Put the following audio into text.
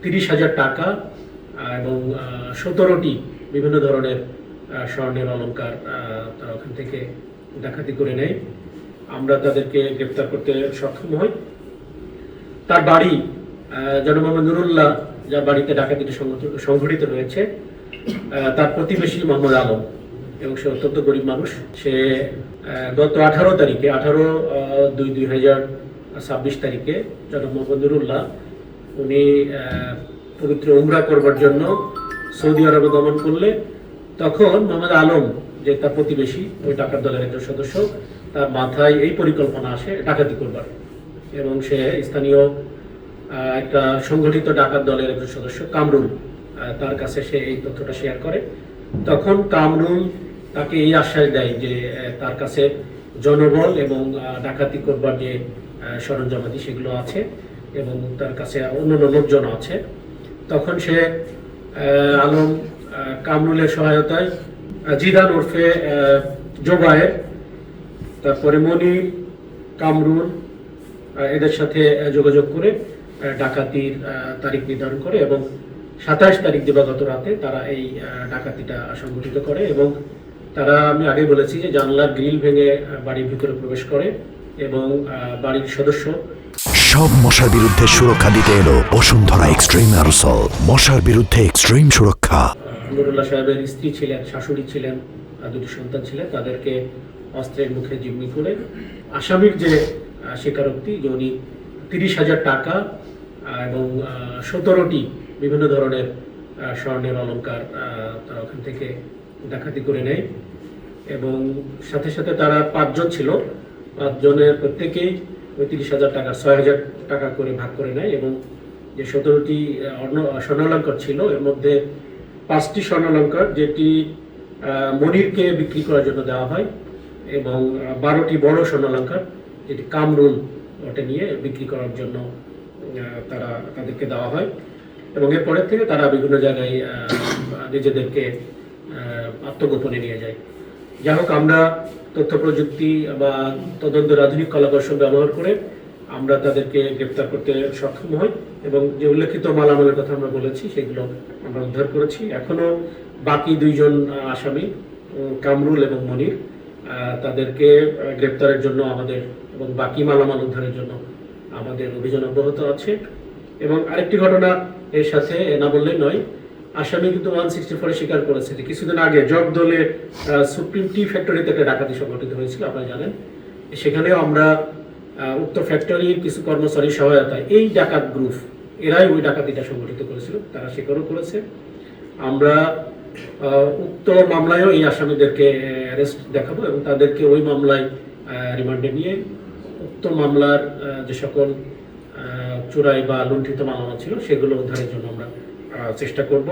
30,000 টাকা এবং 17টি বিভিন্ন ধরনের স্বর্ণের অলংকার তারা ওখান থেকে ডাকাতি করে নেয়। আমরা তাদেরকে গ্রেপ্তার করতে সক্ষম হই। তার বাড়ি জনাব মোহাম্মদ নুরুল্লাহ, যার বাড়িতে ডাকাতিটি সংঘটিত হয়েছে, তার প্রতিবেশী মোহাম্মদ আলম, এবং সে অত্যন্ত গরিব মানুষ। সে গত 18 তারিখে 18/2/2026 তারিখে জনাব মোহাম্মদ নুরুল্লাহ উনি পবিত্র উমরা করবার জন্য সৌদি আরবে গমন করলে তখন মোহাম্মদ আলম, যে তার প্রতিবেশী, ওই ডাকাত দলের একজন সদস্য, তার মাথায় এই পরিকল্পনা আসে ডাকাতি করবার, এবং সে স্থানীয় একটা সংগঠিত ডাকাত দলের একজন সদস্য কামরুল, তার কাছে সে এই তথ্যটা শেয়ার করে। তখন কামরুল তাকে এই আশ্বাস দেয় যে তার কাছে জনবল এবং ডাকাতি করবার যে সরঞ্জামাদি সেগুলো আছে এবং তার কাছে অন্যান্য লোকজন আছে। তখন সে আলম কামরুলের সহায়তায় জিদান ওরফে জোবায়ের, তারপরে মনির, কামরুল, এদের সাথে যোগাযোগ করে ডাকাতির তারিখ নির্ধারণ করে এবং 27 তারিখ দিবাগত রাতে তারা এই ডাকাতিটা সংগঠিত করে। এবং তারা, আমি আগে বলেছি যে জানলার গ্রিল ভেঙে বাড়ির ভিতরে প্রবেশ করে এবং বাড়ির সদস্য। সব মশার বিরুদ্ধে সুরক্ষা দিতে এলো বসুন্ধরা এক্সট্রিম অ্যারোসল, মশার বিরুদ্ধে এক্সট্রিম সুরক্ষা। নুরুল্লাহ সাহেবের স্ত্রী ছিলেন, শাশুড়ি ছিলেন, দুটি সন্তান ছিলেন, তাদেরকে অস্ত্রের মুখে জিম্মি করে আসামির যে স্বীকারোক্তি যে উনি 30,000 টাকা এবং 17টি বিভিন্ন ধরনের স্বর্ণের অলংকার তারা ওখান থেকে ডাকাতি করে নেয়। এবং সাথে সাথে তারা 5 জন ছিল, 5 জনের প্রত্যেকেই ওই 30,000 টাকা 6,000 টাকা করে ভাগ করে নেয়। এবং যে 17টি স্বর্ণালঙ্কার ছিল, এর মধ্যে 5টি স্বর্ণালঙ্কার যেটি মনিরকে বিক্রি করার জন্য দেওয়া হয়, এবং 12টি বড় স্বর্ণালঙ্কার যেটি কামরুল ওটা নিয়ে বিক্রি করার জন্য তাদেরকে দেওয়া হয়। এবং এরপরের থেকে তারা বিভিন্ন জায়গায় নিজেদেরকে আত্মগোপনে নিয়ে যায়। যাই হোক, আমরা তথ্য প্রযুক্তি বা তদন্তের আধুনিক কলাকৌশল ব্যবহার করে আমরা তাদেরকে গ্রেপ্তার করতে সক্ষম হই এবং যে উল্লেখিত মালামালের কথা আমরা বলেছি সেগুলো আমরা উদ্ধার করেছি। এখনও বাকি 2 জন আসামি কামরুল এবং মনির, তাদেরকে গ্রেপ্তারের জন্য আমাদের এবং বাকি মালামাল উদ্ধারের জন্য আমাদের অভিযান অব্যাহত আছে। এবং আরেকটি ঘটনা এর সাথে না বললেই নয়, আসামি কিন্তু 164 স্বীকার করেছে যে কিছুদিন আগে জগদলে সুপ্রিম টি ফ্যাক্টরিতে একটা ডাকাতি সংঘটিত হয়েছিল, আপনারা জানেন। সেখানেও আমরা উক্ত ফ্যাক্টরির কিছু কর্মচারীর সহায়তায় এই ডাকাত গ্রুপ, এরাই ওই ডাকাতিটা সংঘটিত করেছিল, তারা স্বীকারও করেছে। আমরা উক্ত মামলায়ও এই আসামিদেরকে অ্যারেস্ট দেখাবো এবং তাদেরকে ওই মামলায় রিমান্ডে নিয়ে উক্ত মামলার যে সকল চোরাই বা লুণ্ঠিত মালামাল ছিল সেগুলো উদ্ধারের জন্য আমরা চেষ্টা করব।